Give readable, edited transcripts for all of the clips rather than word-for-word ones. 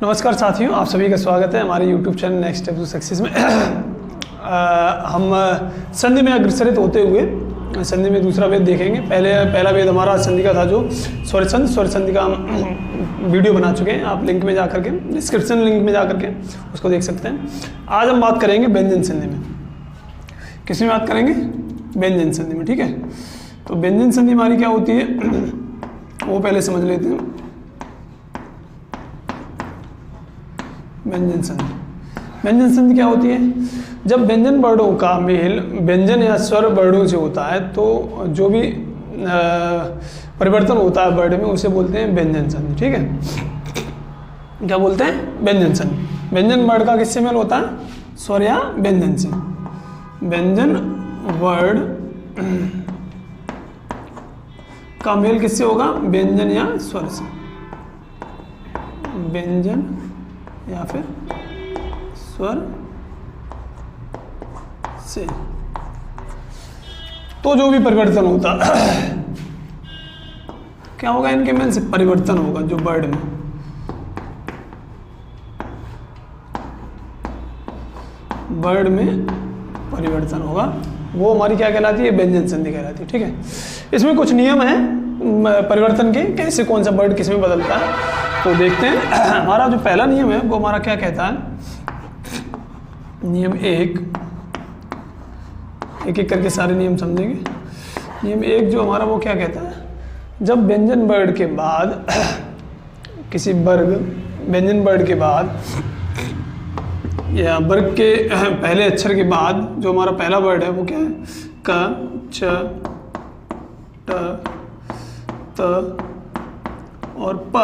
नमस्कार साथियों, आप सभी का स्वागत है हमारे YouTube channel next step to success में। हम संधि में अग्रसरित होते हुए संधि में दूसरा वेद देखेंगे। पहला वेद हमारा संधि का था जो स्वर संधि का हम वीडियो बना चुके हैं। आप लिंक में जा करके, डिस्क्रिप्शन लिंक में जा करके उसको देख सकते हैं। आज हम बात करेंगे व्यंजन संधि में। किस में बात करेंगे? व्यंजन संधि में। ठीक है, तो व्यंजन संधि हमारी क्या होती है वो पहले समझ लेते हैं। व्यंजन संधि क्या होती है? जब व्यंजन वर्णों का मेल व्यंजन या स्वर वर्णों से होता है तो जो भी परिवर्तन होता है वर्ड में उसे बोलते हैं व्यंजन संधि। ठीक है, क्या बोलते हैं? व्यंजन संधि। व्यंजन वर्ड का किससे मेल होता है? स्वर या व्यंजन से। व्यंजन वर्ड का मेल किससे होगा? व्यंजन या स्वर से। व्यंजन या फिर स्वर से। तो जो भी परिवर्तन होता क्या होगा? इनके मेल से परिवर्तन होगा। जो वर्ड में परिवर्तन होगा वो हमारी क्या कहलाती है? व्यंजन संधि कहलाती है। ठीक है, इसमें कुछ नियम है परिवर्तन के, कैसे कौन सा वर्ड किस में बदलता है तो देखते हैं। हमारा जो पहला नियम है वो हमारा क्या कहता है? नियम एक करके सारे नियम समझेंगे। नियम एक जो हमारा वो क्या कहता है? जब व्यंजन वर्ड के बाद किसी व्यंजन वर्ड के बाद या वर्ग के पहले अक्षर के बाद जो हमारा पहला वर्ड है वो क्या है? क, च, ट, त और प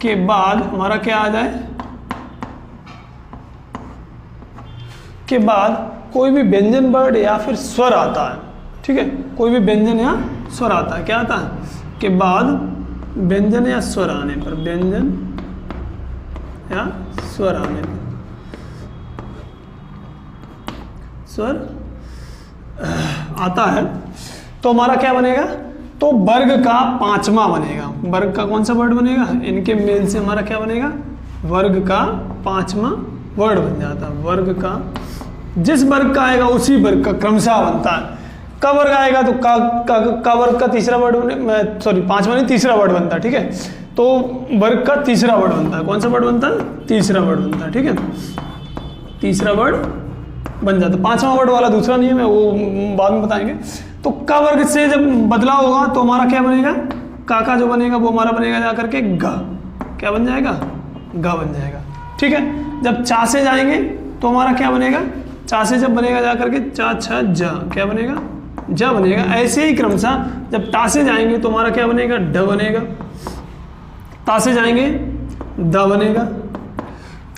के बाद हमारा क्या आ जाए? के बाद कोई भी व्यंजन वर्ड या फिर स्वर आता है। ठीक है, कोई भी व्यंजन या स्वर आता है। क्या आता है? के बाद व्यंजन या स्वर आने पर, व्यंजन या स्वर आने पर, स्वर आता है तो हमारा क्या बनेगा? तो वर्ग का पांचवा बनेगा। वर्ग का कौन सा वर्ड बनेगा? इनके मेल से हमारा क्या बनेगा? वर्ग का पांचवा वर्ड बन जाता है। वर्ग का जिस वर्ग का आएगा उसी वर्ग का क्रमशः बनता है। का वर्ग आएगा तो का वर्ग का तीसरा वर्ड पांचवा नहीं, तीसरा वर्ड बनता है। ठीक है, तो वर्ग का तीसरा वर्ड बनता है। कौन सा वर्ड बनता है? तीसरा वर्ड बनता है। ठीक है, तीसरा वर्ड बन जाता है। पांचवा वर्ड वाला दूसरा नियम है, वो बाद में बताएंगे। तो का वर्ग से जब बदलाव होगा तो हमारा क्या बनेगा? का जो बनेगा वो हमारा बनेगा जाकर के ग। क्या बन जाएगा? ग बन जाएगा। ठीक है, जब चा से जाएंगे तो हमारा क्या बनेगा? चा से जब बनेगा जाकर के चा छ ज, क्या बनेगा? ज बनेगा। ऐसे ही क्रमशः जब टा से जाएंगे तो हमारा क्या बनेगा? ड बनेगा। ता से जाएंगे द बनेगा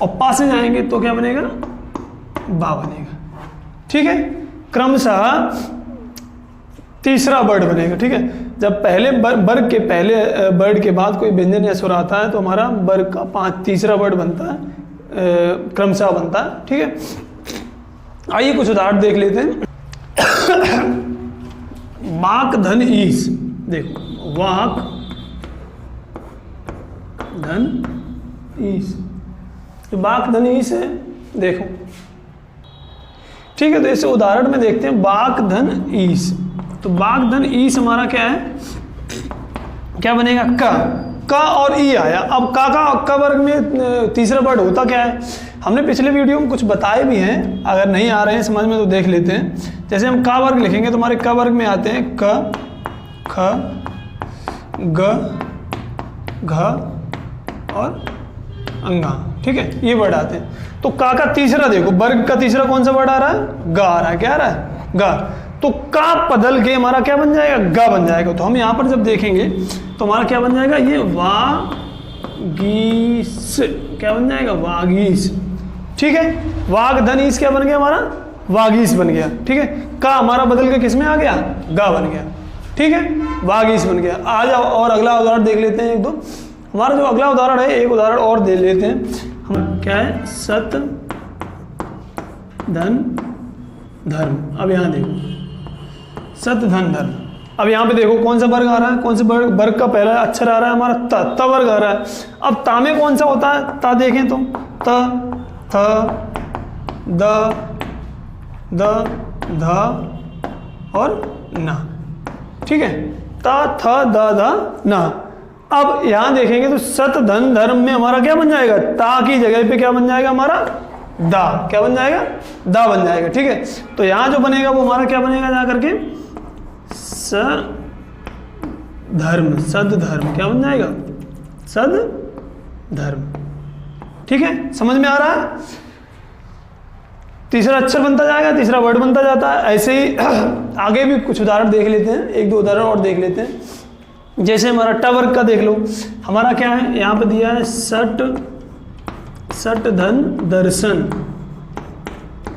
और पा से जाएंगे तो क्या बनेगा? बा बनेगा। ठीक है, क्रमशः तीसरा वर्ड बनेगा। ठीक है, जब पहले वर्ग के पहले वर्ड के बाद कोई व्यंजन या स्वर आता है तो हमारा वर्ग का तीसरा वर्ड बनता है, क्रमशः बनता है। ठीक है, आइए कुछ उदाहरण देख लेते हैं। वाक धन ईस। देखो, वाक धन ईस, तो वाक धन ईस है। देखो, ठीक है, तो इसे उदाहरण में देखते हैं। वाक धन ईस, तो वाक धन ईस हमारा क्या है? क्या बनेगा? का और ई आया। अब का वर्ग में तीसरा वर्ड होता क्या है? हमने पिछले वीडियो में कुछ बताए भी हैं, अगर नहीं आ रहे हैं समझ में तो देख लेते हैं। जैसे हम का वर्ग लिखेंगे तो हमारे का वर्ग में आते हैं क, ख, ग, घ और अंगा। ठीक है, ये वर्ड आते हैं। तो का तीसरा देखो, वर्ग का तीसरा कौन सा वर्ड आ रहा है? ग आ रहा है। क्या आ रहा है? ग। तो का बदल के हमारा क्या बन जाएगा? ग बन जाएगा। तो हम यहाँ पर जब देखेंगे तो हमारा क्या बन जाएगा? ये वागीस। क्या बन जाएगा? वागीस। ठीक है, वाग धनीस क्या बन गया? हमारा वागीस बन गया। ठीक है, का हमारा बदल के किस में आ गया? ग बन गया। ठीक है, वागीस बन गया। आ जाओ और अगला उदाहरण देख लेते हैं। एक दो हमारा जो अगला उदाहरण है, एक उदाहरण और दे लेते हैं हम। क्या है? सत धन धर्म। अब यहाँ देखो, सत धन धर्म। अब यहाँ पे देखो कौन सा वर्ग आ रहा है, कौन से वर्ग का पहला अक्षर आ रहा है हमारा त वर्ग आ रहा है। अब ता में कौन सा होता है, ता देखें तो त, थ, द, ध और न, ठीक है, ता थ द ध न। अब यहां देखेंगे तो सत धन धर्म में हमारा क्या बन जाएगा, ता की जगह पे क्या बन जाएगा हमारा दा, क्या बन जाएगा, दा बन जाएगा, ठीक है। तो यहां जो बनेगा वो हमारा क्या बनेगा जा करके स धर्म, सद धर्म, क्या बन जाएगा सद धर्म, ठीक है, समझ में आ रहा है। तीसरा अक्षर बनता जाएगा, तीसरा वर्ड बनता जाता है। ऐसे ही आगे भी कुछ उदाहरण देख लेते हैं, एक दो उदाहरण और देख लेते हैं। जैसे हमारा ट वर्ग का देख लो, हमारा क्या है यहाँ पे दिया है सट, सट धन दर्शन।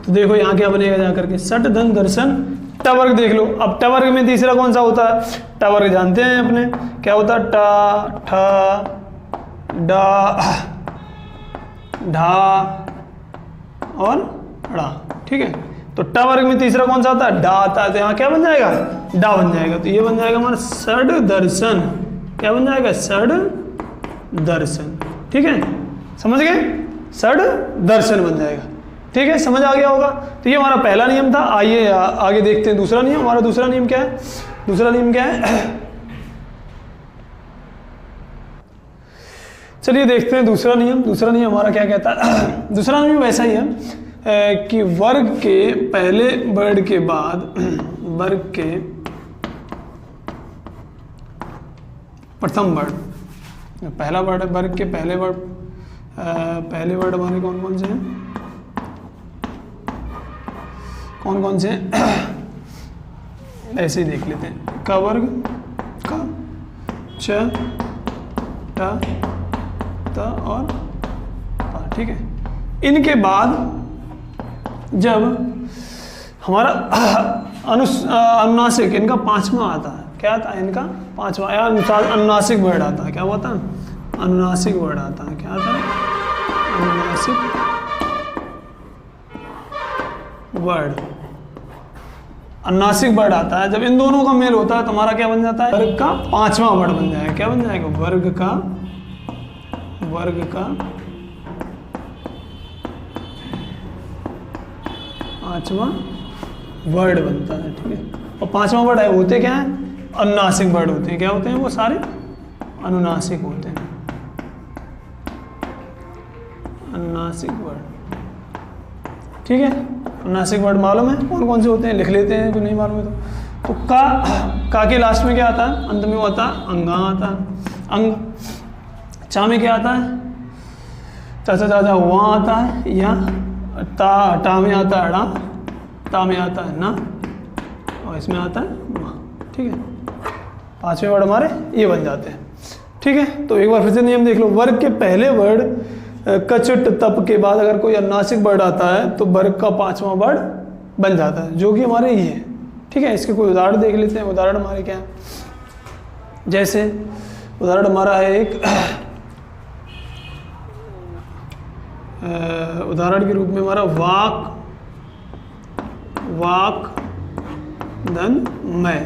तो देखो यहाँ क्या बनेगा जाकर के सट धन दर्शन, ट वर्ग देख लो। अब ट वर्ग में तीसरा कौन सा होता है, ट वर्ग जानते हैं अपने क्या होता है, टा, ठ, डा, ढा और ड़ा, ठीक है। तो ट वर्ग में तीसरा कौन सा आता है, डा आता है, तो यहाँ क्या बन जाएगा डा बन जाएगा। तो ये बन जाएगा हमारा सड दर्शन, क्या बन जाएगा सड दर्शन, ठीक है, समझ गए, सड दर्शन बन जाएगा, ठीक है, समझ आ गया होगा। तो ये हमारा पहला नियम था। आइए आगे देखते हैं दूसरा नियम। हमारा दूसरा नियम क्या है, दूसरा नियम क्या है, चलिए देखते हैं दूसरा नियम। दूसरा नियम हमारा क्या कहता है, दूसरा नियम वैसा ही है कि वर्ग के पहले वर्ड के बाद, वर्ग के प्रथम वर्ड, पहला वर्ड है वर्ग के पहले वर्ड, पहले वर्ड हमारे कौन कौन से हैं, कौन कौन से ऐसे ही देख लेते हैं। क वर्ग, क, च, ट, त और ता, ठीक है। इनके बाद जब हमारा अनुनासिक, इनका पांचवा आता है, क्या आता है इनका पांचवा, या अनुनासिक वर्ड आता है, क्या होता है अनुनासिक वर्ड आता है, क्या आता है अनुनासिक वर्ड, अनुनासिक वर्ड आता है। जब इन दोनों का मेल होता है तो हमारा क्या बन जाता है, वर्ग का पांचवा वर्ड बन जाएगा, क्या बन जाएगा वर्ग का पांचवा वर्ड बनता है, ठीक है। और पांचवा वर्ड है होते क्या है, अनुनासिक वर्ड होते हैं, क्या होते हैं वो सारे अनुनासिक होते हैं, अनुनासिक वर्ड, ठीक है। अनुनासिक वर्ड मालूम है कौन कौन से होते हैं, लिख लेते हैं, जो नहीं मालूम है तो का के लास्ट में क्या आता है, अंत में वो आता है अंगा आता है, अंग। चा में क्या आता है, चा वहाँ आता है, या टा में आता है अड़ा, ता में आता है ना, और इसमें आता है मा, ठीक है। पांचवें वर्ड हमारे ये बन जाते हैं, ठीक है। तो एक बार फिर से नियम देख लो। वर्ग के पहले वर्ड कचट तप के बाद अगर कोई अनुनासिक वर्ड आता है तो वर्ग का पांचवा वर्ड बन जाता है, जो कि हमारे ये है, ठीक है। इसके कोई उदाहरण देख लेते हैं। उदाहरण हमारे क्या है, जैसे उदाहरण हमारा है एक उदाहरण के रूप में हमारा वाक, वाक धन मैं।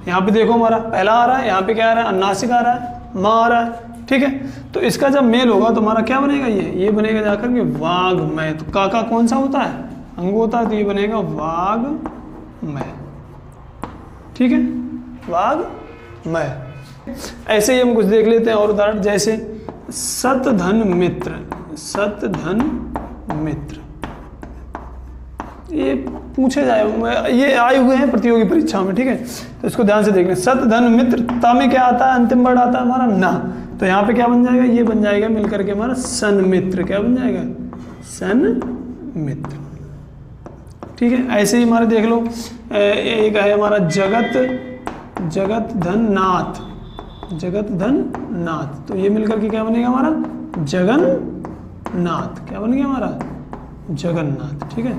यहाँ पे देखो हमारा पहला आ रहा है, यहाँ पे क्या आ रहा है अनुनासिक आ रहा है, माँ आ रहा है, ठीक है। तो इसका जब मेल होगा तो हमारा क्या बनेगा, ये बनेगा जाकर के वाग मैं। तो का कौन सा होता है, अंग होता है, तो ये बनेगा वाग मैं, ठीक है, वाग मैं। ऐसे ही हम कुछ देख लेते हैं और उदाहरण, जैसे सत धन मित्र, सत धन मित्र, ये पूछे जाए, ये आए हुए हैं प्रतियोगी परीक्षा में, ठीक है। तो इसको ध्यान से देख लें। सत धन मित्र, ता में क्या आता है, अंतिम वर्ड आता है हमारा ना, तो यहाँ पे क्या बन जाएगा, ये बन जाएगा मिलकर के हमारा सन मित्र, क्या बन जाएगा सन मित्र, ठीक है। ऐसे ही हमारे देख लो, एक है हमारा जगत, जगत धन नाथ, जगत धन नाथ, तो ये मिलकर के क्या बनेगा हमारा जगन्नाथ, क्या बन गया हमारा जगन्नाथ, ठीक है।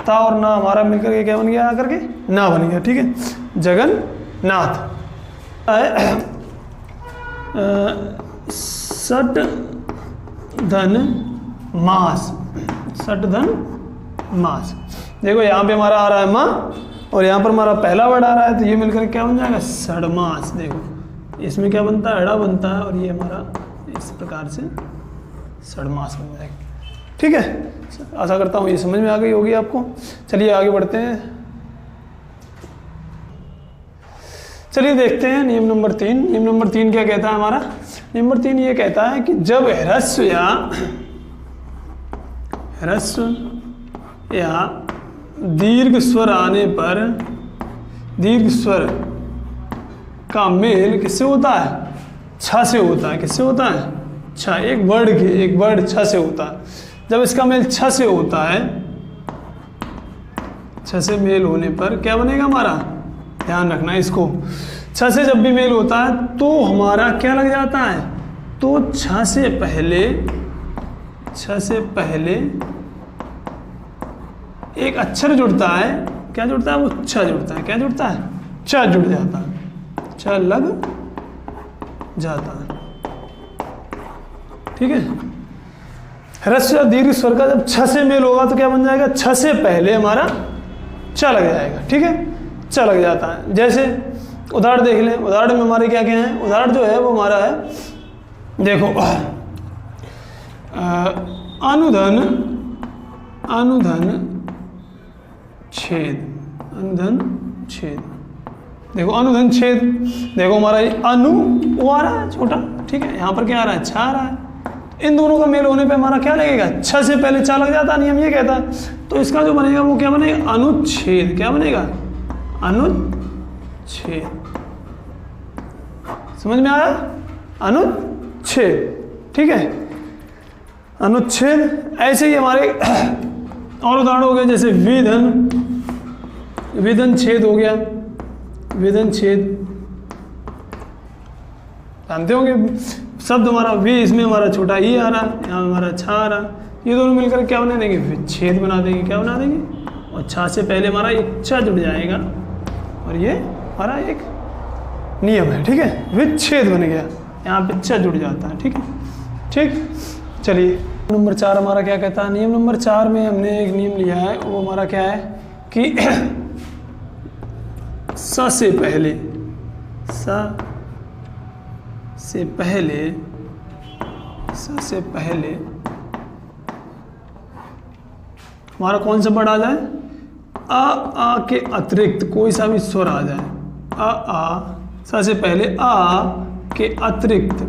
ता और ना हमारा मिलकर के क्या बन गया आकर के ना बन गया, ठीक है, जगन्नाथ। सट धन मास, सट धन मास, देखो यहाँ पे हमारा आ रहा है माँ, और यहाँ पर हमारा पहला वर्ड आ रहा है, तो ये मिलकर क्या बन जाएगा? षडमास। देखो इसमें क्या बनता है? अड़ा बनता है, और ये हमारा इस प्रकार से षडमास बन जाएगा। ठीक है, आशा करता हूँ ये समझ में आ गई होगी आपको। चलिए आगे बढ़ते हैं। चलिए देखते हैं नियम नंबर 3। नियम नंबर 3 क्या कहता है हमारा? नियम नंबर 3 ये कहता है कि जब ह्रस्व या दीर्घ स्वर आने पर दीर्घ स्वर का मेल किससे होता है? छ से होता है। किससे होता है? छ। एक वर्ड छ से होता है। जब इसका मेल छ से होता है, छ से मेल होने पर क्या बनेगा हमारा? ध्यान रखना इसको। छ से जब भी मेल होता है तो हमारा क्या लग जाता है? तो छ से पहले एक अक्षर जुड़ता है। क्या जुड़ता है? वो छ जुड़ता है। क्या जुड़ता है? छ जुड़ जाता है, छ लग जाता है। ठीक है, ह्रस्व या दीर्घ स्वर का जब छ से मेल होगा तो क्या बन जाएगा? छ से पहले हमारा छ लग जाएगा। ठीक है, छ लग जाता है। जैसे उदाहरण देख लें। उदाहरण में हमारे क्या क्या हैं? उदाहरण जो है वो हमारा है, देखो अनुधन छेद। देखो अनुधन छेद, देखो हमारा ये अनु वो आ रहा है छोटा। ठीक है, यहाँ पर क्या आ रहा है? छ आ रहा है। इन दोनों का मेल होने पे हमारा क्या लगेगा? छ से पहले छ लग जाता है, नियम ये कहता है। तो इसका जो बनेगा वो क्या बनेगा? अनुच्छेद। क्या बनेगा? अनुच्छेद। समझ में आया? अनुच्छेद। ठीक है, अनुच्छेद। ऐसे ही हमारे और उदाहरण हो गए, जैसे विधन छेद हो गया। विधन छेद जानते होंगे शब्द हमारा वी, इसमें हमारा छोटा ई आ रहा है, यहाँ हमारा छा आ रहा है। ये दोनों मिलकर क्या बना देंगे? विच्छेद बना देंगे। क्या बना देंगे? और छा से पहले हमारा एक छ जुड़ जाएगा, और ये हमारा एक नियम है। ठीक है, विच्छेद बन गया, यहाँ पे छ जुड़ जाता है। ठीक है, ठीक। चलिए नंबर 4 हमारा क्या कहता है? नियम नंबर 4 में हमने एक नियम लिया है, वो हमारा क्या है कि स से पहले हमारा कौन सा वर्ड आ जाए? आ के अतिरिक्त कोई सा भी स्वर आ जाए। स से पहले आ के अतिरिक्त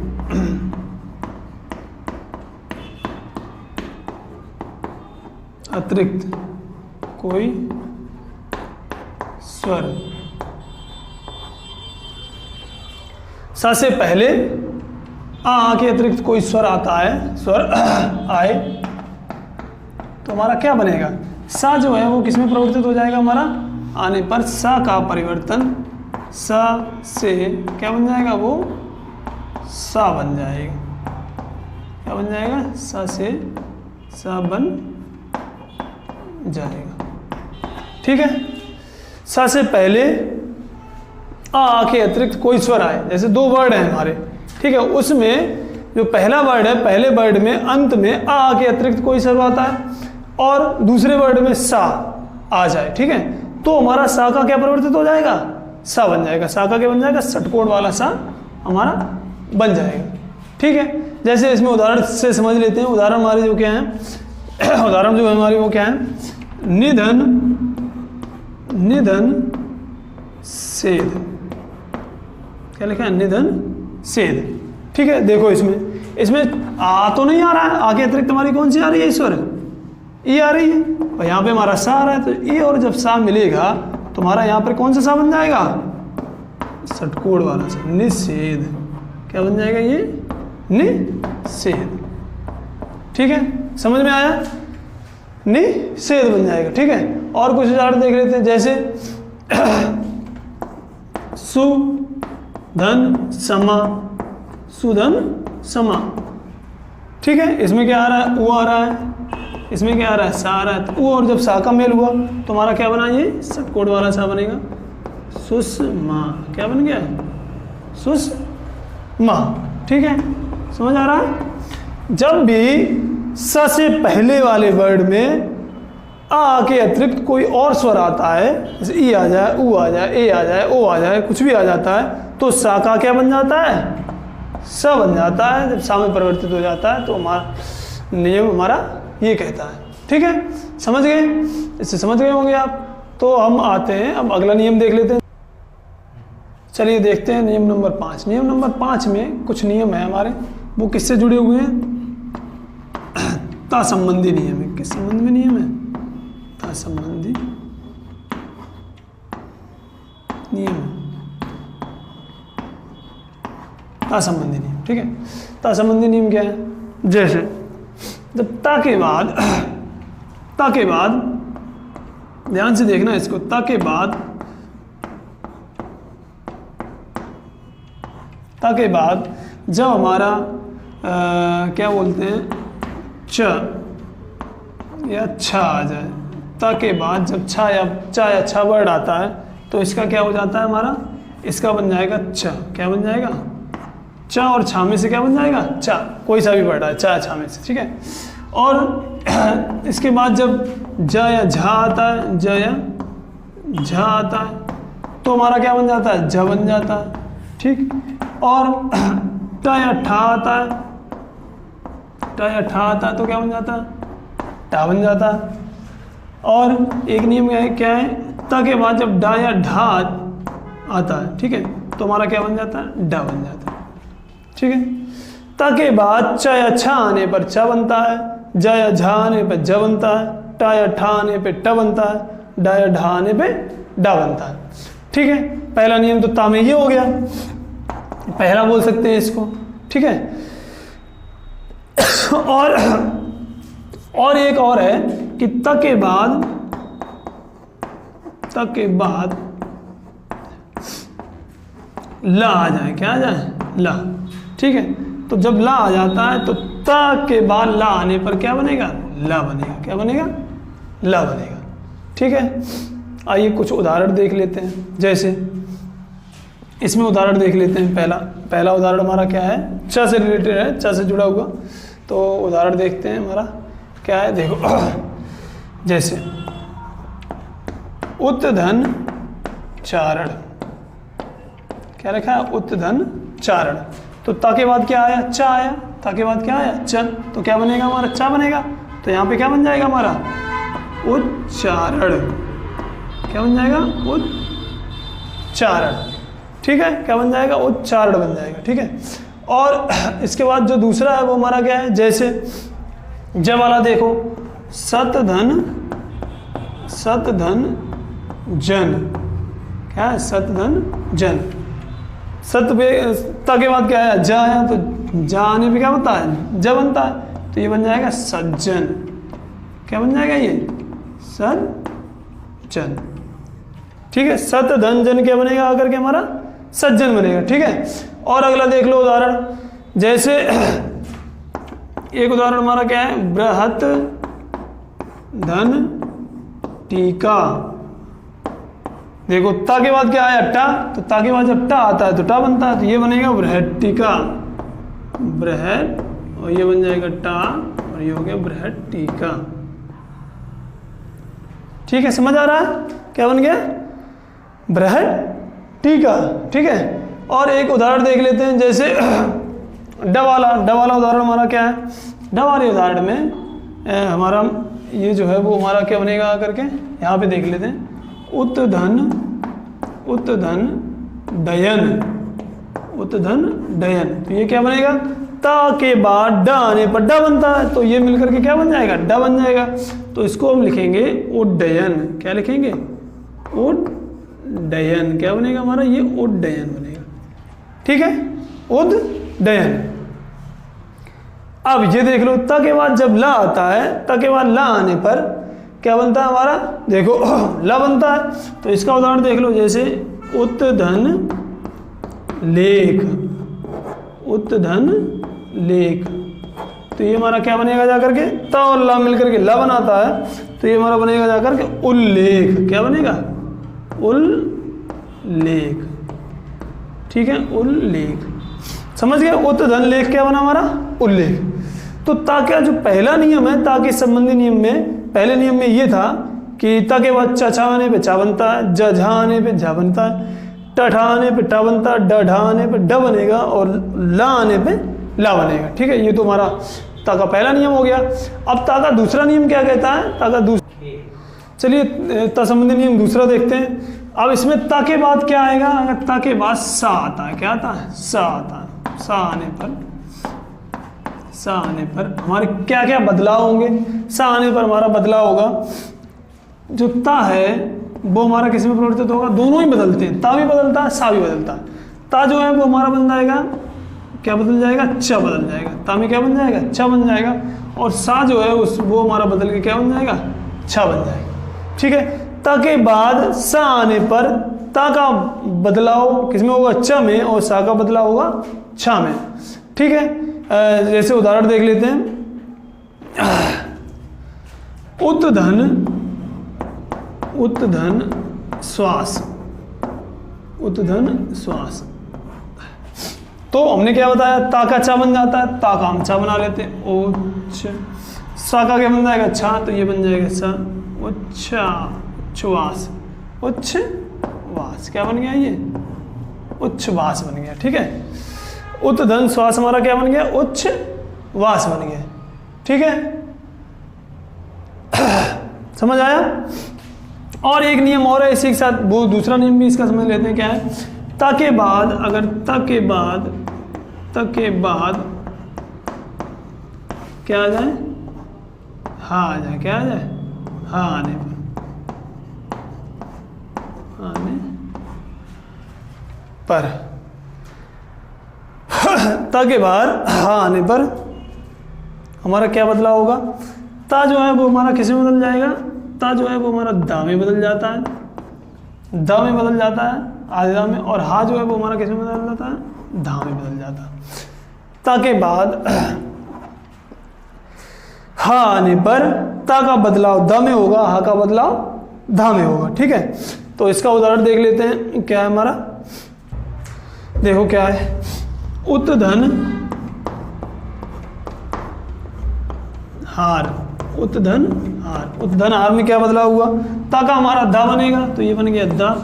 कोई स्वर, स से पहले आ के अतिरिक्त कोई स्वर आता है, स्वर आए, तो हमारा क्या बनेगा? सा जो है वो किसमें परिवर्तित हो जाएगा? हमारा आने पर सा का परिवर्तन सा से क्या बन जाएगा? वो सा बन जाएगा। क्या बन जाएगा? सा से सा बन जाएगा। ठीक है, सा से पहले आ के अतिरिक्त कोई स्वर आए। जैसे 2 वर्ड हैं हमारे, ठीक है, उसमें जो पहला वर्ड है, पहले वर्ड में अंत में आ के अतिरिक्त कोई स्वर आता है, और दूसरे वर्ड में सा आ जाए। ठीक है, तो हमारा सा का क्या परिवर्तित हो जाएगा? सा बन जाएगा। सा का क्या बन जाएगा? षटकोण वाला सा हमारा बन जाएगा। ठीक है, जैसे इसमें उदाहरण से समझ लेते हैं। उदाहरण हमारे जो क्या है, उदाहरण जो है हमारी वो क्या है? निधन सेद। क्या लिखा है? निधन सेद। ठीक है, देखो इसमें आ तो नहीं आ रहा है, आगे अतिरिक्त हमारी कौन सी आ रही है? ईश्वर ई आ रही है, और यहाँ पे हमारा सा आ रहा है। तो ई और जब सा मिलेगा तो हमारा यहाँ पर कौन सा सा बन जाएगा? षटकोण वाला सा, निषेध। क्या बन जाएगा? ये निषेध। ठीक है, समझ में आया? निषेध बन जाएगा। ठीक है, और कुछ उदाहरण देख लेते हैं। जैसे सुधन समा। ठीक है, इसमें क्या आ रहा है? ऊ आ रहा है, इसमें क्या आ रहा है? सा आ रहा है। तो ऊ और जब सा का मेल हुआ तो हमारा क्या बना? ये षटकोण वाला सा बनेगा, सुषमा। क्या बन गया? सुषमा। ठीक है, समझ आ रहा है? जब भी स से पहले वाले वर्ड में आ के अतिरिक्त कोई और स्वर आता है, जैसे ई आ जाए, ऊ आ जाए, ए आ जाए, ओ आ जाए, कुछ भी आ जाता है, तो सा का क्या बन जाता है? स बन जाता है। जब सा में परिवर्तित हो जाता है तो हमारा नियम हमारा ये कहता है। ठीक है, समझ गए? इससे समझ गए होंगे आप। तो हम आते हैं, अब अगला नियम देख लेते हैं। चलिए देखते हैं नियम नंबर 5। नियम नंबर 5 में कुछ नियम है हमारे, वो किससे जुड़े हुए हैं? ता संबंधी नियम है। किस संबंध में नियम है? ता संबंधी नियम है। ता संबंधी नियम, ठीक है। ता संबंधी नियम क्या है? जैसे जब ता के बाद ध्यान से देखना इसको, ता के बाद जब हमारा क्या बोलते हैं, च या छ आ जाए, ता के बाद जब छ या चा या छ वर्ड आता है तो इसका क्या हो जाता है हमारा? इसका बन जाएगा च। क्या बन जाएगा? च, और छा में से क्या बन जाएगा? चा। कोई सा भी वर्ड है, चा या छा में से, ठीक है। और इसके बाद जब ज या झा आता है, ज या झा आता है तो हमारा क्या बन जाता है? ज बन जाता है, ठीक। और ट या ठा आता है, तो क्या बन जाता है? टा बन जाता है। और एक नियम क्या है? ता के बाद जब डा या ढा आता है, ठीक है, तो हमारा क्या बन जाता है? डा बन जाता है, ठीक है। ता के बाद च या छ आने पर च बनता है, ज या झा आने पर ज बनता है, टा या ठा आने पे ट बनता है, डा या ढा आने पे डा बनता है, ठीक है। पहला नियम तो ता में ये हो गया, पहला बोल सकते हैं इसको, ठीक है। और एक और है कि ता के बाद ला आ जाए। क्या आ जाए? ला, ठीक है। तो जब ला आ जाता है तो ता के बाद ला आने पर क्या बनेगा? ला बनेगा। क्या बनेगा? ला बनेगा, ठीक है। आइए कुछ उदाहरण देख लेते हैं। जैसे इसमें उदाहरण देख लेते हैं। पहला उदाहरण हमारा क्या है? च से रिलेटेड है, च से जुड़ा हुआ। तो उदाहरण देखते हैं हमारा क्या है, देखो। जैसे उत्धन चारण, क्या रखा है? उत्धन चारण। तो ता के बाद क्या आया? च आया। ता के बाद क्या आया? च। तो क्या बनेगा हमारा? चा बनेगा। तो यहाँ पे क्या बन जाएगा हमारा? उच्चारण। क्या बन जाएगा? उच्चारण, ठीक है। क्या बन जाएगा? उच्चारण बन जाएगा, ठीक है। और इसके बाद जो दूसरा है वो हमारा क्या है? जैसे जब वाला देखो, सतधन जन। क्या है? सतधन जन। सत पे ता के बाद क्या है? जा है, तो जा आने पे क्या बनता है? ज बनता है। तो ये बन जाएगा सज्जन। क्या बन जाएगा? ये सज्जन, ठीक है। सत धन जन क्या बनेगा आकर के? हमारा सज्जन बनेगा, ठीक है। और अगला देख लो उदाहरण। जैसे एक उदाहरण हमारा क्या है? बृहत धन टीका। देखो ता के बाद क्या आया? टा। तो ता के बाद जब टा आता है तो टा बनता है, तो ये बनेगा बृहत टीका। बृहत, और ये बन जाएगा टा, और ये हो गया बृहत टीका, ठीक है। समझ आ रहा है? क्या बन गया? बृहत टीका, ठीक है। और एक उदाहरण देख लेते हैं। जैसे ड वाला उदाहरण हमारा क्या है? ड वाले उदाहरण में हमारा ये जो है वो हमारा क्या बनेगा आकर के? यहाँ पे देख लेते हैं। उत्धन डयन। तो ये क्या बनेगा? ता के बाद ड आने पर ड बनता है, तो ये मिलकर के क्या बन जाएगा? ड बन जाएगा। तो इसको हम लिखेंगे उड्डयन। क्या लिखेंगे? उड्डयन। क्या बनेगा हमारा? ये उड्डयन बनेगा, ठीक है। उड्डयन। अब ये देख लो, ता के बाद जब ला आता है, ता के बाद ला आने पर क्या बनता है हमारा? देखो ला बनता है। तो इसका उदाहरण देख लो। जैसे उत्धन लेख। तो ये हमारा क्या बनेगा जाकर के? ता और ला मिलकर के ला बनाता है, तो ये हमारा बनेगा जाकर के उल्लेख। क्या बनेगा? उल्लेख, ठीक है। उल्लेख, समझ गए? उत्धन लेख क्या बना हमारा? उल्लेख। तो ता का जो पहला नियम है, ता के संबंधी नियम में पहले नियम में ये था कि त के बाद च आने पे चा बनता है, ज झा आने पे झा बनता है, ट ठा आने पे ट बनता है, ड ढा आने पे ड बनेगा और ला आने पे ला बनेगा। ठीक है, ये तो हमारा ता का पहला नियम हो गया। अब ता का दूसरा नियम क्या कहता है? ता का चलिए ता संबंधी नियम दूसरा देखते हैं। अब इसमें ता के बाद क्या आएगा? अगर ता के बाद सा आता है, क्या आता है? सा आता है। सा आने पर हमारे क्या क्या बदलाव होंगे? सा आने पर हमारा बदलाव होगा, जो ता है वो हमारा किस में परिवर्तित होगा? दोनों ही बदलते हैं, ता भी बदलता है, सा भी बदलता है। ता जो है वो हमारा बन जाएगा, क्या बदल जाएगा? च बदल जाएगा। ता में क्या बन जाएगा? च बन जाएगा। और सा जो है वो हमारा बदल के क्या बन जाएगा? छ बन जाएगा। ठीक है, ता के बाद सा आने पर ता का बदलाव किसमें होगा? च में, और सा का बदलाव होगा छ में। ठीक है, जैसे उदाहरण देख लेते हैं। उत्धन श्वास, उत्धन श्वास। तो हमने क्या बताया? ता का चा बन जाता है, ता का हम चा बना लेते हैं, उच्च। सा का क्या बन जाएगा? छा, तो ये बन जाएगा सा, उच्छा, उच्छ्वास, उच्छ्वास। क्या बन गया? ये उच्छ्वास बन गया। ठीक है, उत्धन श्वास हमारा क्या बन गया? उच्छ्वास बन गया। ठीक है, समझ आया? और एक नियम और है इसी के साथ, वो दूसरा नियम भी इसका समझ लेते हैं। क्या है? ता के बाद, अगर ता के बाद क्या आ जाए? हा आ जाए। क्या आ जाए? हा आने पर ता के बाद हा आने पर हमारा क्या बदलाव होगा? ता जो है वो हमारा किस में बदल जाएगा? ता जो है वो हमारा दा में बदल जाता है, दा में बदल जाता है, आधे दा में। और हा जो है वो हमारा किस में बदल जाता है? धा में बदल जाता है। ता के बाद हा आने पर ता का बदलाव दा में होगा, हा का बदलाव धा में होगा। ठीक है, तो इसका उदाहरण देख लेते हैं। क्या है हमारा? देखो क्या है? उत्धन हार, उत्धन हार। उत्धन हार में क्या बदलाव हुआ? ता का हमारा धा बनेगा, तो ये बन गया दा।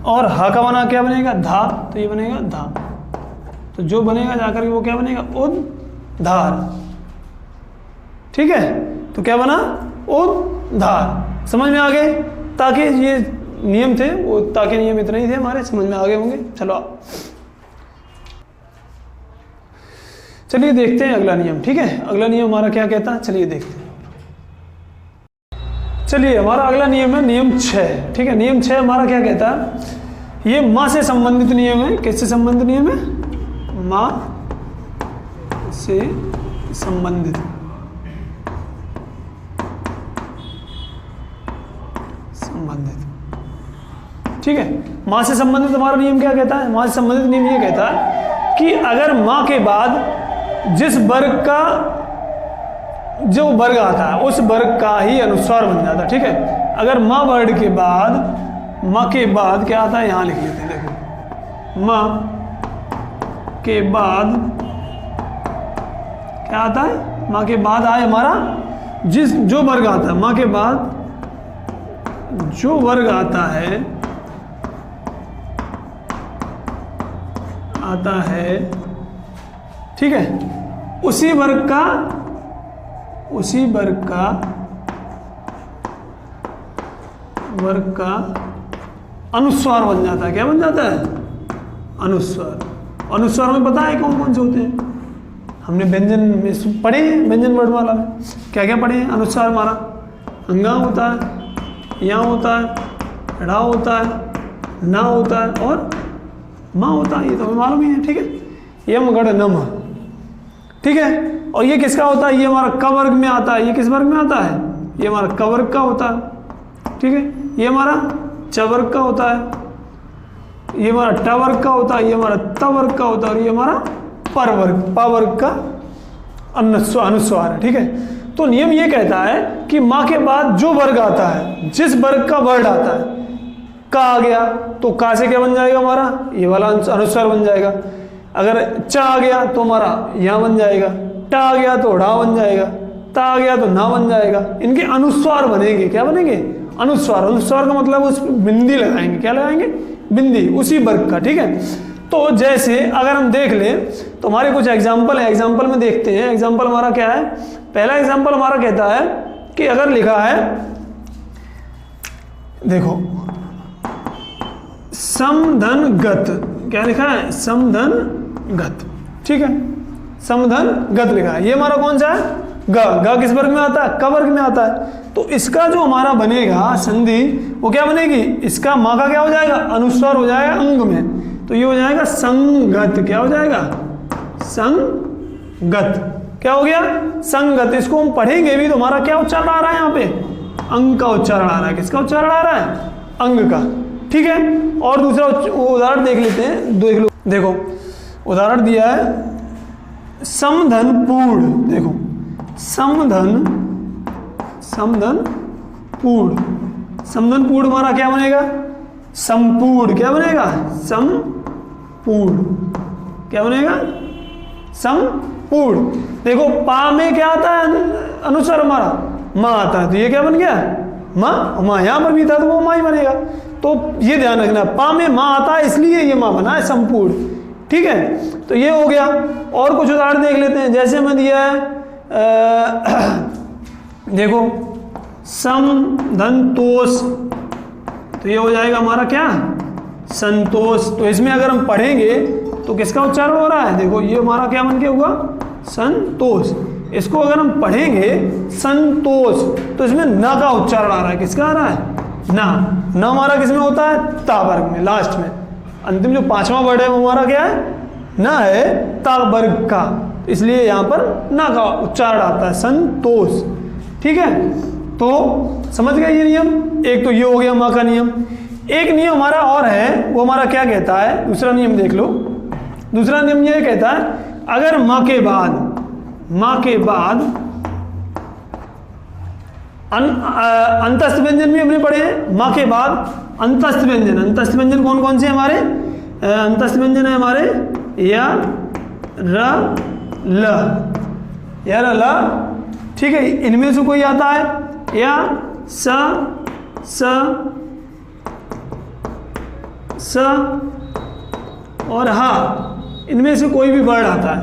और हा का बना क्या बनेगा? धा, तो ये बनेगा धा। तो जो बनेगा जाकर के वो क्या बनेगा? उद्धार। ठीक है, तो क्या बना? उद्धार। समझ में आ गए? ताकि ये नियम थे, वो ताकि नियम इतने ही थे हमारे, समझ में आ गए होंगे। चलो चलिए देखते हैं अगला नियम। ठीक है, अगला नियम हमारा क्या कहता है? चलिए देखते हैं। चलिए, हमारा अगला नियम है नियम 6। ठीक है, नियम 6 हमारा क्या कहता है? ये माँ से संबंधित नियम है। किससे संबंधित नियम है? माँ से संबंधित। ठीक है, माँ से संबंधित हमारा नियम क्या कहता है? माँ से संबंधित नियम ये कहता है कि अगर माँ के बाद जिस वर्ग का जो वर्ग आता है उस वर्ग का ही अनुस्वार बन जाता है। ठीक है, अगर माँ वर्ड के बाद, माँ के बाद क्या आता है? यहाँ लिख लेते हैं। देखो, माँ के बाद क्या आता है? माँ के बाद आए हमारा जो वर्ग आता है, माँ के बाद जो वर्ग आता है, ठीक है, उसी वर्ग का अनुस्वार बन जाता है। क्या बन जाता है? अनुस्वार। अनुस्वार में पता है कौन कौन से होते हैं? हमने व्यंजन में पढ़े हैं, व्यंजन वर्णमाला में क्या क्या पढ़े हैं? अनुस्वार हमारा अंगा होता है, या होता है, ड़ा होता है, ना होता है और माँ होता है। ये तो हमें मालूम ही है। ठीक है, यम गढ़ नम। ठीक है, और ये किसका होता है? ये हमारा क वर्ग में आता है। ये किस वर्ग में आता है? ये हमारा क वर्ग का होता है। ठीक है, ये हमारा च वर्ग का होता है, ये हमारा ट वर्ग का होता है, ये हमारा त वर्ग का होता है, और ये हमारा पर वर्ग, प वर्ग का अनुस्वार है। ठीक है, तो नियम ये कहता है कि माँ के बाद जो वर्ग आता है, जिस वर्ग का वर्ड आता है, का आ गया तो का से क्या बन जाएगा? हमारा ये वाला अनुस्वार बन जाएगा। अगर च आ गया तो हमारा यहाँ बन जाएगा, ट आ गया तो ढ़ा बन जाएगा, ता आ गया तो ना बन जाएगा। इनके अनुस्वार बनेंगे, क्या बनेंगे? अनुस्वार। अनुस्वार का मतलब उस बिंदी लगाएंगे, क्या लगाएंगे? बिंदी, उसी वर्ग का, ठीक है। तो जैसे अगर हम देख लें तो हमारे कुछ एग्जाम्पल है, एग्जाम्पल में देखते हैं। एग्जाम्पल हमारा क्या है? पहला एग्जाम्पल हमारा कहता है कि अगर लिखा है, देखो समधन गत, क्या लिखा है? समधन गत, ठीक है, समधन गत लिखा है। ये हमारा कौन सा है? ग किस वर्ग में आता है? क वर्ग में आता है। तो इसका जो हमारा बनेगा संधि वो क्या बनेगी? इसका माँ का क्या हो जाएगा? अनुस्वार हो जाएगा अंग में, तो ये हो जाएगा संगत। क्या हो जाएगा? संगत। क्या हो गया? संगत। इसको हम पढ़ेंगे भी तो हमारा क्या उच्चारण आ रहा है? यहाँ पे अंग का उच्चारण आ रहा है। किसका उच्चारण आ रहा है? अंग का, ठीक है। और दूसरा उदाहरण देख लेते हैं, देख लो। देखो उदाहरण दिया है समधन पूर्ण। देखो समधन, समधन पूर्ण। समधन पूर्ण हमारा क्या बनेगा? संपूर्ण। क्या बनेगा? संपूर्ण। क्या बनेगा? संपूर्ण। देखो पा में क्या आता है? अनुस्वार हमारा माँ आता है, तो ये क्या बन गया? माँ। माँ यहाँ पर भी था तो वो माँ ही बनेगा। तो ये ध्यान रखना, पा में माँ आता है इसलिए ये माँ बना है संपूर्ण, ठीक है। तो ये हो गया। और कुछ उदाहरण देख लेते हैं। जैसे मैं दिया है देखो समधनतोष, तो ये हो जाएगा हमारा क्या? संतोष। तो इसमें अगर हम पढ़ेंगे तो किसका उच्चारण हो रहा है? देखो ये हमारा क्या बन के हुआ? संतोष। इसको अगर हम पढ़ेंगे संतोष तो इसमें न का उच्चारण आ रहा है। किसका आ रहा है? ना। न हमारा किसमें होता है? ता वर्ग में, लास्ट में। अंतिम जो पांचवा वर्ड है वो हमारा क्या है? न है, ता वर्ग का, इसलिए यहाँ पर न का उच्चारण आता है, संतोष, ठीक है। तो समझ गए ये नियम? एक तो ये हो गया माँ का नियम। एक नियम हमारा और है, वो हमारा क्या कहता है? दूसरा नियम देख लो। दूसरा नियम ये कहता है अगर माँ के बाद अंतस्थ व्यंजन भी हमने पढ़े हैं। माँ के बाद अंतस्थ व्यंजन, अंतस्थ व्यंजन कौन कौन से हमारे? अंतस्थ व्यंजन है हमारे या, र, ल, या, र, ल, ठीक है। इनमें से कोई आता है या, स और हा, इनमें से कोई भी वर्ड आता है।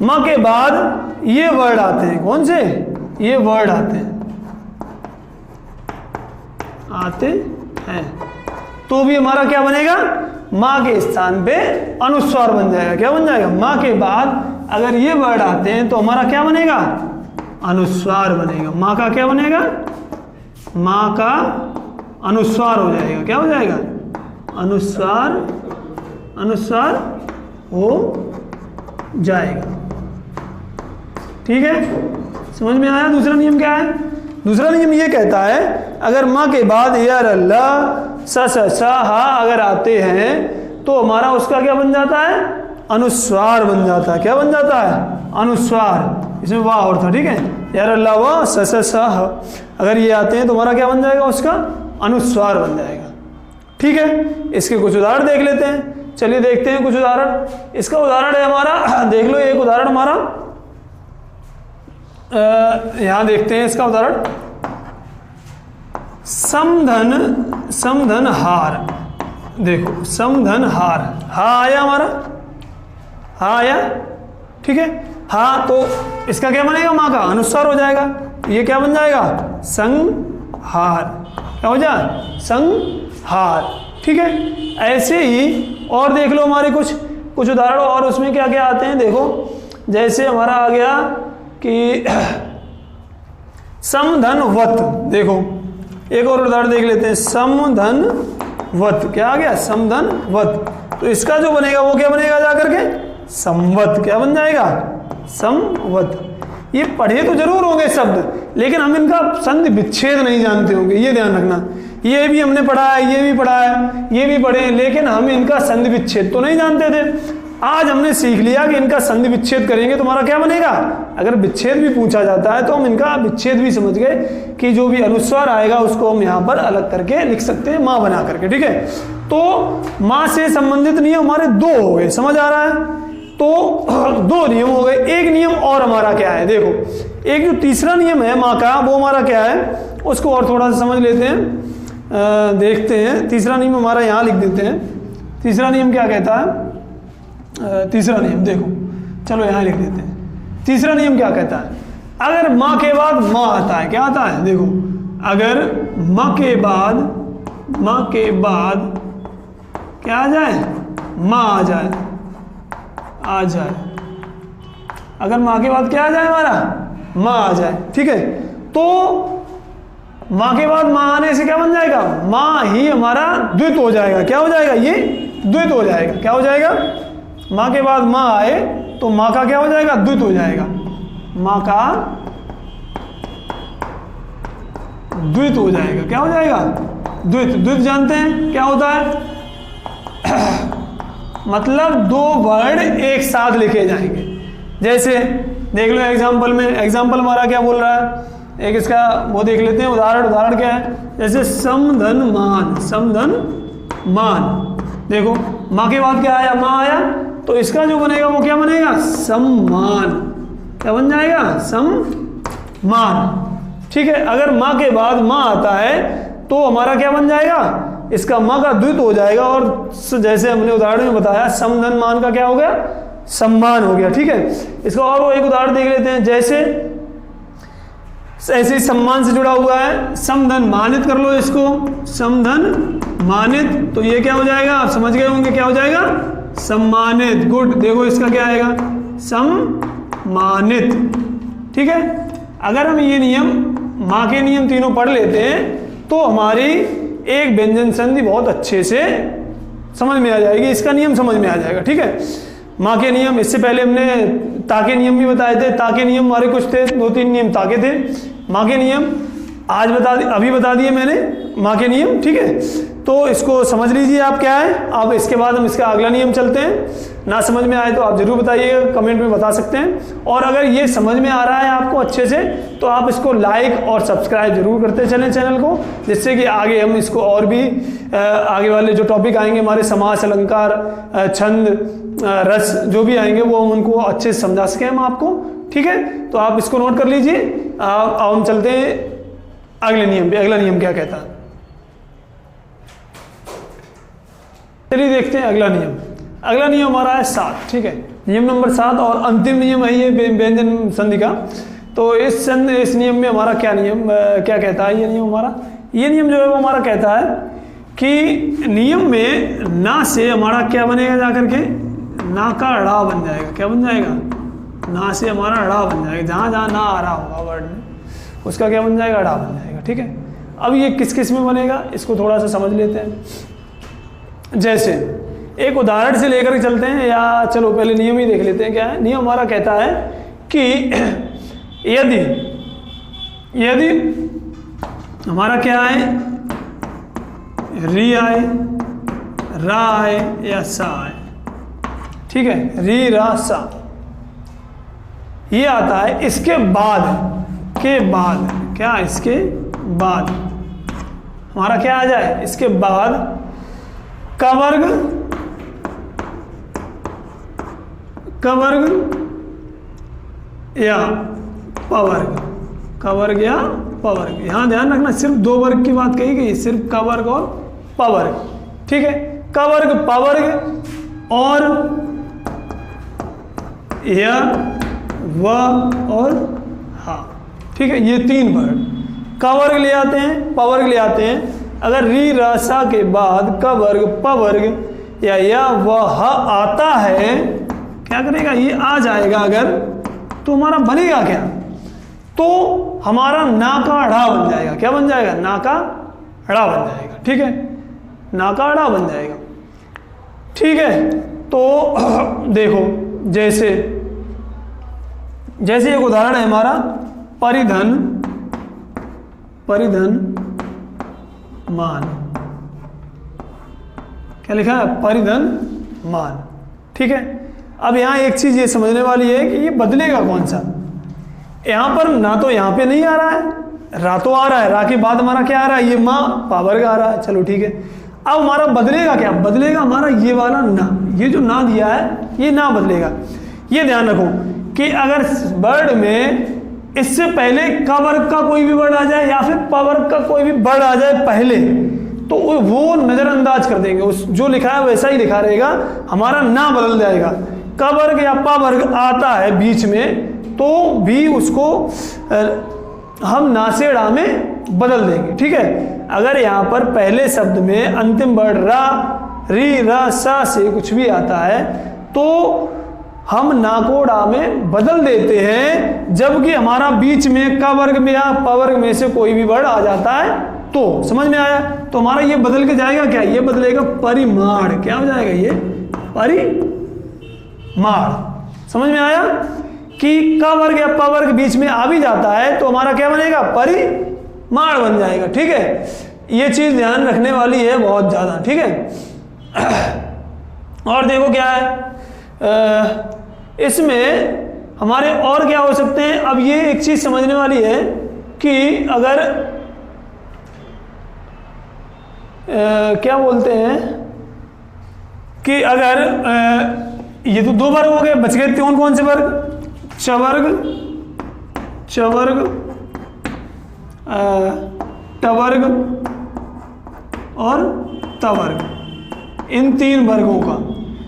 माँ के बाद ये वर्ड आते हैं। कौन से? ये वर्ड आते हैं, तो भी हमारा क्या बनेगा? माँ के स्थान पे अनुस्वार बन जाएगा। क्या बन जाएगा? माँ के बाद अगर ये वर्ड आते हैं तो हमारा क्या बनेगा? अनुस्वार बनेगा। माँ का क्या बनेगा? माँ का अनुस्वार हो जाएगा। क्या हो जाएगा? अनुस्वार, अनुस्वार हो जाएगा, ठीक है। समझ में आया? दूसरा नियम क्या है? दूसरा नियम ये कहता है अगर माँ के बाद या, र, ल, स, हा अगर आते हैं तो हमारा उसका क्या बन जाता है? अनुस्वार बन जाता है। क्या बन जाता है? अनुस्वार। इसमें वाह और था, ठीक है। या, र, ल, व, स, ह अगर ये आते हैं तो हमारा क्या बन जाएगा? उसका अनुस्वार बन जाएगा, ठीक है। इसके कुछ उदाहरण देख लेते हैं। चलिए देखते हैं कुछ उदाहरण। इसका उदाहरण है हमारा, देख लो एक उदाहरण हमारा, यहां देखते हैं इसका उदाहरण। समधन, समधन हार। देखो समधन हार, हा आया हमारा, हा आया, ठीक है। हा तो इसका क्या बनेगा? माँ का अनुस्वार हो जाएगा। ये क्या बन जाएगा? संहार। क्या हो जाए? संहार, ठीक है। ऐसे ही और देख लो हमारे कुछ उदाहरण और, उसमें क्या क्या आते हैं देखो। जैसे हमारा आ गया कि समधनवत। देखो एक और उदाहरण देख लेते हैं। समधनवत, क्या आ गया? समधनवत। तो इसका जो बनेगा वो क्या बनेगा जाकर के? संवत। क्या बन जाएगा? संवत। ये पढ़े तो जरूर होंगे शब्द, लेकिन हम इनका संधि विच्छेद नहीं जानते होंगे, ये ध्यान रखना। ये भी हमने पढ़ा है, ये भी पढ़ा है, ये भी पढ़े, लेकिन हम इनका संधि विच्छेद तो नहीं जानते थे। आज हमने सीख लिया कि इनका संधि विच्छेद करेंगे तो हमारा क्या बनेगा? अगर विच्छेद भी पूछा जाता है तो हम इनका विच्छेद भी समझ गए कि जो भी अनुस्वार आएगा उसको हम यहाँ पर अलग करके लिख सकते हैं, माँ बना करके, ठीक है। तो माँ से संबंधित नियम हमारे दो हो गए, समझ आ रहा है? तो दो नियम हो गए। एक नियम और हमारा क्या है? देखो एक जो तीसरा नियम है माँ का, वो हमारा क्या है उसको और थोड़ा सा समझ लेते हैं, देखते हैं। तीसरा नियम हमारा यहाँ लिख देते हैं। तीसरा नियम क्या कहता है? तीसरा नियम देखो, चलो यहाँ लिख देते हैं। तीसरा नियम क्या कहता है? अगर माँ के बाद माँ आता है, क्या आता है? देखो, अगर माँ के बाद क्या आ जाए? माँ आ जाए। अगर माँ के बाद क्या आ जाए? हमारा माँ आ जाए, ठीक है। तो माँ के बाद माँ आने से क्या बन जाएगा? माँ ही हमारा द्वित हो जाएगा। क्या हो जाएगा? ये द्वित हो जाएगा। क्या हो जाएगा? माँ के बाद माँ आए तो माँ का क्या हो जाएगा? द्वित हो जाएगा। माँ का द्वित हो जाएगा। क्या हो जाएगा? द्वित जानते हैं क्या होता है? मतलब दो वर्ड एक साथ लिखे जाएंगे। जैसे देख लो एग्जाम्पल में, एग्जाम्पल हमारा क्या बोल रहा है, एक इसका वो देख लेते हैं उदाहरण क्या है। जैसे समधन मान, देखो माँ के बाद क्या आया? माँ आया, तो इसका जो बनेगा वो क्या बनेगा? सम्मान। क्या बन जाएगा? सम्मान, ठीक है। अगर माँ के बाद माँ आता है तो हमारा क्या बन जाएगा? इसका माँ का द्वित हो जाएगा, और जैसे हमने उदाहरण में बताया समधन मान का क्या हो गया? सम्मान हो गया, ठीक है। इसका और वो एक उदाहरण देख लेते हैं। जैसे ऐसे ही सम्मान से जुड़ा हुआ है, समधन मानित कर लो इसको, समधन मानित, तो ये क्या हो जाएगा? आप समझ गए होंगे क्या हो जाएगा? सम्मानित। गुड, देखो इसका क्या आएगा? सम्मानित, ठीक है। अगर हम ये नियम माँ के नियम तीनों पढ़ लेते हैं तो हमारी एक व्यंजन संधि बहुत अच्छे से समझ में आ जाएगी। इसका नियम समझ में आ जाएगा, ठीक है। माँ के नियम, इससे पहले हमने ता के नियम भी बताए थे। ता के नियम हमारे कुछ थे, 2-3 नियम ता के थे। माँ के नियम अभी बता दिए मैंने माँ के नियम, ठीक है। तो इसको समझ लीजिए आप क्या है। अब इसके बाद हम इसका अगला नियम चलते हैं। ना समझ में आए तो आप जरूर बताइएगा, कमेंट में बता सकते हैं। और अगर ये समझ में आ रहा है आपको अच्छे से तो आप इसको लाइक और सब्सक्राइब जरूर करते चलें चैनल को, जिससे कि आगे हम इसको और भी आगे वाले जो टॉपिक आएंगे हमारे समास, अलंकार, छंद, रस जो भी आएंगे वो हम उनको अच्छे से समझा सकें हम आपको, ठीक है। तो आप इसको नोट कर लीजिए। अब हम चलते हैं अगले नियम पे। अगला नियम क्या कहता है, चलिए देखते हैं अगला नियम। अगला नियम हमारा है 7, ठीक है। नियम नंबर 7 और अंतिम नियम है ये व्यंजन संधि का। तो इस नियम में हमारा क्या कहता है? ये नियम जो है वो हमारा कहता है कि नियम में ना से हमारा क्या बनेगा? जाकर के ना का ड़ा बन जाएगा। क्या बन जाएगा? ना से हमारा ड़ा बन जाएगा। जहाँ जहाँ ना आ रहा होगा वर्ड में उसका क्या बन जाएगा? ड़ा बन जाएगा, ठीक है। अब ये किस किस में बनेगा इसको थोड़ा सा समझ लेते हैं। जैसे एक उदाहरण से लेकर चलते हैं, या चलो पहले नियम ही देख लेते हैं क्या है। नियम हमारा कहता है कि यदि हमारा क्या है? री आए, रा आए या सा आए, ठीक है। री, रा, सा ये आता है। इसके बाद क्या? इसके बाद हमारा क्या आ जाए? इसके बाद कवर्ग या पवर्ग। कवर्ग या पवर्ग, यहां ध्यान रखना सिर्फ 2 वर्ग की बात कही गई, सिर्फ कवर्ग और पवर्ग, ठीक है। कवर्ग, पवर्ग और या, व और हा, ठीक है। ये 3 वर्ड कवर्ग ले आते हैं, पवर्ग ले आते हैं। अगर री, रा, सा के बाद कवर्ग, पवर्ग या व ह आता है, क्या करेगा? ये आ जाएगा अगर, तो हमारा बनेगा क्या? तो हमारा ना का ड़ा बन जाएगा। क्या बन जाएगा? ना का ड़ा बन जाएगा, ठीक है। ना का ड़ा बन जाएगा, ठीक है। तो देखो जैसे एक उदाहरण है हमारा परिधन मान। क्या लिखा है? परिधन मान, ठीक है। अब यहाँ एक चीज ये समझने वाली है कि ये बदलेगा कौन सा। यहाँ पर ना तो यहाँ पे नहीं आ रहा है, रा तो आ रहा है, रा के बाद हमारा क्या आ रहा है? ये माँ पावर्ग आ रहा है, चलो ठीक है। अब हमारा बदलेगा क्या? बदलेगा हमारा ये वाला ना, ये जो ना दिया है ये ना बदलेगा। ये ध्यान रखो कि अगर वर्ड में इससे पहले क वर्ग का कोई भी वर्ड आ जाए या फिर प वर्ग का कोई भी वर्ड आ जाए पहले, तो वो नजरअंदाज कर देंगे, उस जो लिखा है वैसा ही लिखा रहेगा, हमारा ना बदल जाएगा। क वर्ग या प वर्ग आता है बीच में तो भी उसको हम ना से ड़ा में बदल देंगे, ठीक है। अगर यहाँ पर पहले शब्द में अंतिम वर्ड रा, री, र, सा से कुछ भी आता है तो हम ना को डा में बदल देते हैं, जबकि हमारा बीच में क वर्ग में या प वर्ग में से कोई भी वर्ड आ जाता है तो। समझ में आया? तो हमारा ये बदल के जाएगा क्या, ये बदलेगा परिमाण। क्या हो जाएगा ये? परिमाण। समझ में आया कि क वर्ग या प वर्ग बीच में आ भी जाता है तो हमारा क्या बनेगा? परिमाण बन जाएगा, ठीक है। ये चीज ध्यान रखने वाली है बहुत ज्यादा, ठीक है। और देखो क्या है इसमें हमारे और क्या हो सकते हैं। अब ये एक चीज समझने वाली है कि अगर क्या बोलते हैं कि अगर ये तो दो वर्ग हो गए, बच गए कौन कौन से वर्ग? चवर्ग, चवर्ग, टवर्ग और तवर्ग, इन तीन वर्गों का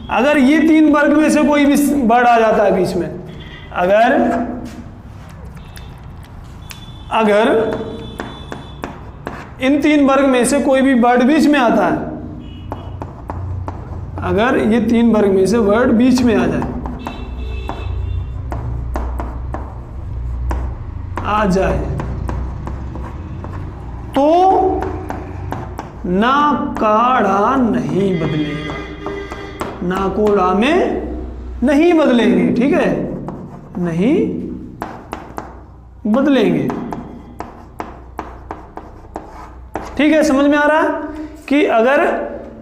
अगर ये तीन वर्ग में से कोई भी वर्ड आ जाता है बीच में, अगर इन तीन वर्ग में से कोई भी वर्ड बीच में आता है, अगर ये तीन वर्ग में से वर्ड बीच में आ जाए, तो ना का ड़ा नहीं बदलेगा, ना को ड़ा में नहीं बदलेंगे, ठीक है, नहीं बदलेंगे, ठीक है। समझ में आ रहा है कि अगर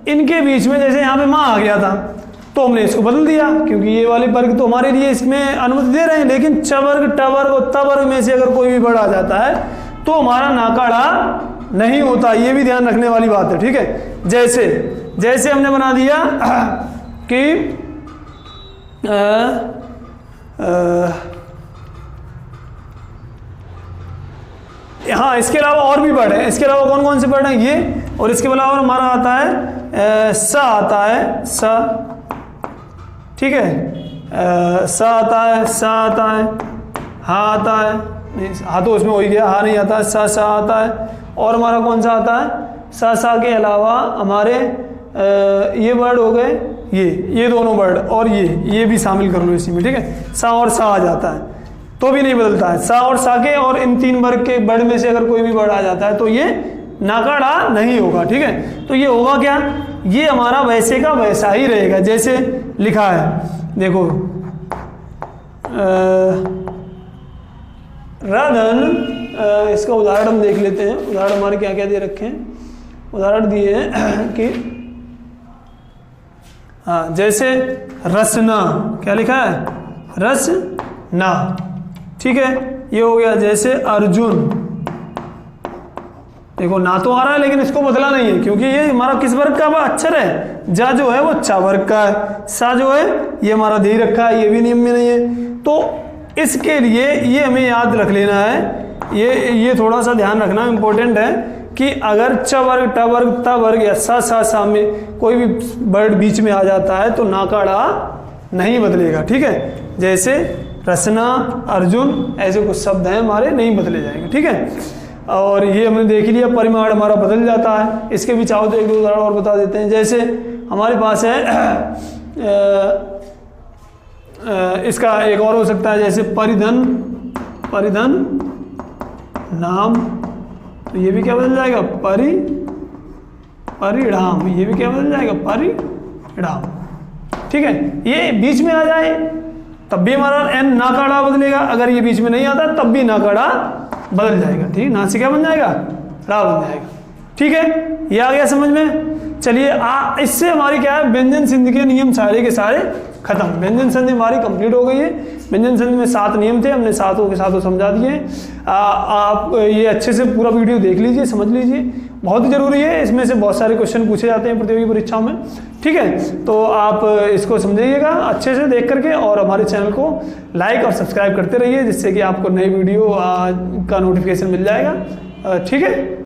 इनके बीच में जैसे यहाँ पे माँ आ गया था तो हमने इसको बदल दिया, क्योंकि ये वाले वर्ग तो हमारे लिए इसमें अनुमति दे रहे हैं, लेकिन चवर्ग, टवर्ग और तवर्ग में से अगर कोई भी वर्ड आ जाता है तो हमारा नाकाड़ा नहीं होता। ये भी ध्यान रखने वाली बात है, ठीक है। जैसे हमने बना दिया कि हाँ, इसके अलावा और भी वर्ड है। इसके अलावा कौन कौन से वर्ड हैं? ये, और इसके अलावा हमारा आता है सा, आता है सा, ठीक है, सा आता है, सा आता है, हा आता है, नहीं हा तो उसमें हो ही गया, हा नहीं आता है, सा सा आता है। और हमारा कौन सा आता है? सा सा के अलावा हमारे ये वर्ड हो गए, ये दोनों वर्ड, और ये भी शामिल कर लो इसी में, ठीक है। सा और सा आ जाता है तो भी नहीं बदलता है। सा और सा के और इन तीन वर्ग के वर्ड में से अगर कोई भी वर्ड आ जाता है तो ये नाकाड़ा नहीं होगा, ठीक है। तो ये होगा क्या? ये हमारा वैसे का वैसा ही रहेगा जैसे लिखा है। देखो राधन, इसका उदाहरण हम देख लेते हैं। उदाहरण हमारे क्या क्या दे रखे हैं? उदाहरण दिए हैं कि हाँ, जैसे रसना, क्या लिखा है? रसना, ठीक है, ये हो गया। जैसे अर्जुन, देखो ना तो आ रहा है लेकिन इसको बदला नहीं है, क्योंकि ये हमारा किस वर्ग का अक्षर है? जा जो है वो चा वर्ग का है, सा जो है ये हमारा दे रखा है, ये भी नियम में नहीं है। तो इसके लिए ये हमें याद रख लेना है, ये थोड़ा सा ध्यान रखना इंपॉर्टेंट है कि अगर च वर्ग, ट वर्ग, त वर्ग या सा में कोई भी वर्ड बीच में आ जाता है तो नाकाड़ा नहीं बदलेगा, ठीक है। जैसे रसना, अर्जुन, ऐसे कुछ शब्द हैं हमारे, नहीं बदले जाएंगे, ठीक है। और ये हमने देख लिया, परिमाण हमारा बदल जाता है। इसके भी चाहो तो एक दो उदाहरण और बता देते हैं। जैसे हमारे पास है इसका एक और हो सकता है, जैसे परिधन, परिधन नाम, तो ये भी क्या बदल जाएगा? परिणाम, ये भी क्या बदल जाएगा? परिणाम, ठीक है। ये बीच में आ जाए तब भी हमारा एन नाकाड़ा बदलेगा, अगर ये बीच में नहीं आता तब भी नाकाड़ा बदल जाएगा, ठीक है। ना से क्या बन जाएगा? ड़ा बन जाएगा, ठीक है, ये आ गया समझ में। चलिए इससे हमारी क्या है, व्यंजन संधि के नियम सारे के सारे खत्म। व्यंजन संधि हमारी कंप्लीट हो गई है। व्यंजन संधि में 7 नियम थे, हमने सातों के सातों समझा दिए। आप ये अच्छे से पूरा वीडियो देख लीजिए, समझ लीजिए, बहुत ही जरूरी है। इसमें से बहुत सारे क्वेश्चन पूछे जाते हैं प्रतियोगी परीक्षाओं में, ठीक है। तो आप इसको समझिएगा अच्छे से देख करके, और हमारे चैनल को लाइक और सब्सक्राइब करते रहिए, जिससे कि आपको नई वीडियो का नोटिफिकेशन मिल जाएगा, ठीक है।